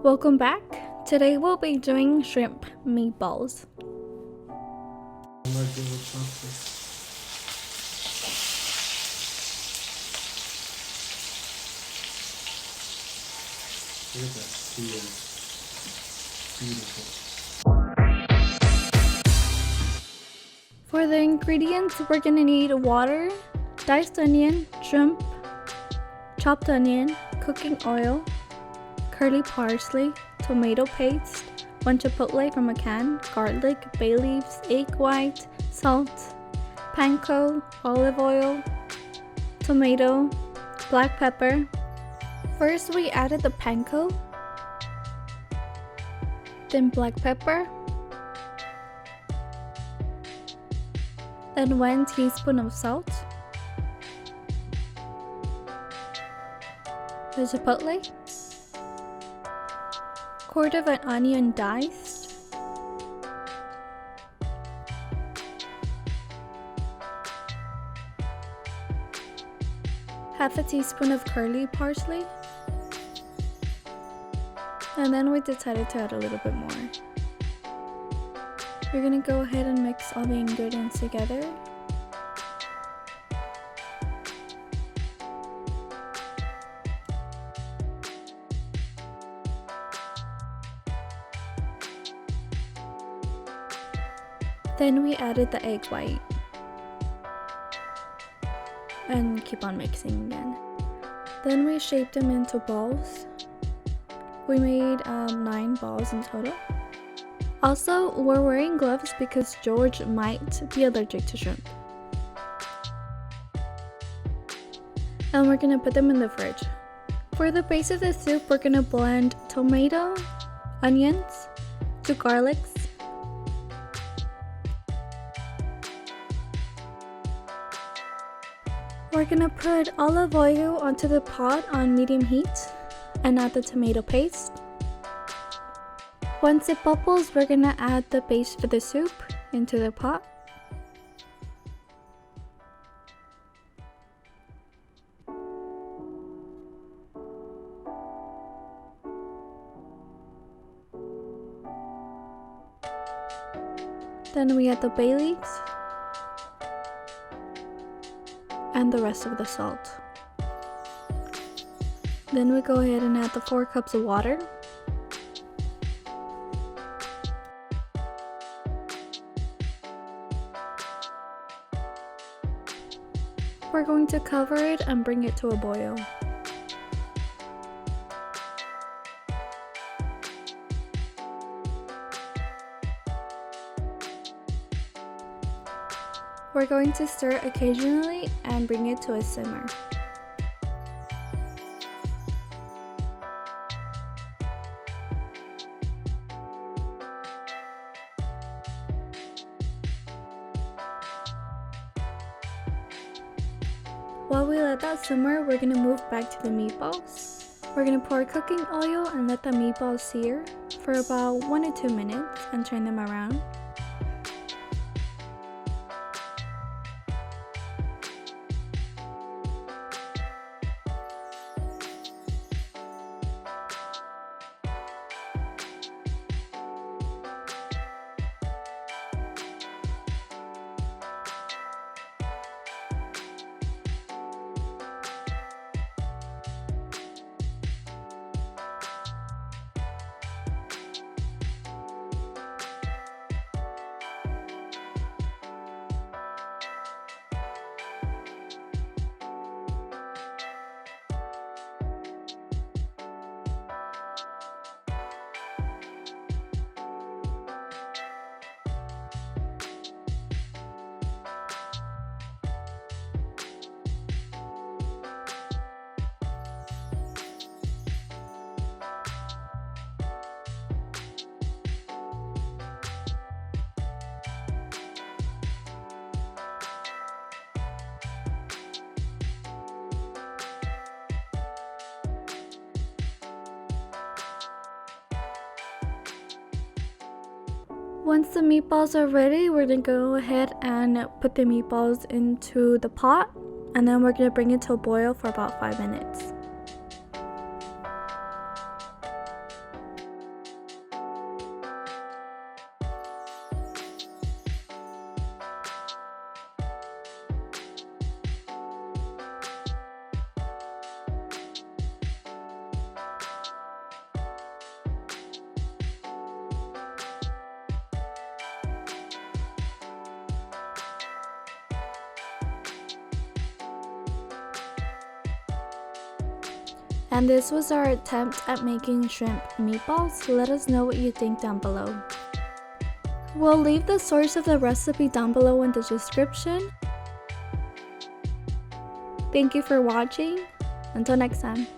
Welcome back. Today we'll be doing shrimp meatballs. Look at that seal. Beautiful. For the ingredients, we're gonna need water, diced onion, shrimp, chopped onion, cooking oil, curly parsley, tomato paste, 1 chipotle from a can, garlic, bay leaves, egg white, salt, panko, olive oil, tomato, black pepper. First we added the panko, then black pepper, then 1 teaspoon of salt, the chipotle, quarter of an onion diced, half a teaspoon of curly parsley, and then we decided to add a little bit more. You're gonna go ahead and mix all the ingredients together. Then we added the egg white and keep on mixing again. Then we shaped them into balls. We made 9 balls in total. Also, we're wearing gloves because George might be allergic to shrimp. And we're gonna put them in the fridge. For the base of the soup, we're gonna blend tomato, onions, 2 garlics, we're gonna put olive oil onto the pot on medium heat and add the tomato paste. Once it bubbles, we're gonna add the base for the soup into the pot. Then we add the bay leaves and the rest of the salt. Then we go ahead and add the 4 cups of water. We're going to cover it and bring it to a boil. We're going to stir occasionally and bring it to a simmer. While we let that simmer, we're going to move back to the meatballs. We're going to pour cooking oil and let the meatballs sear for about 1 to 2 minutes and turn them around. Once the meatballs are ready, we're gonna go ahead and put the meatballs into the pot, and then we're gonna bring it to a boil for about 5 minutes. And this was our attempt at making shrimp meatballs. Let us know what you think down below. We'll leave the source of the recipe down below in the description. Thank you for watching. Until next time.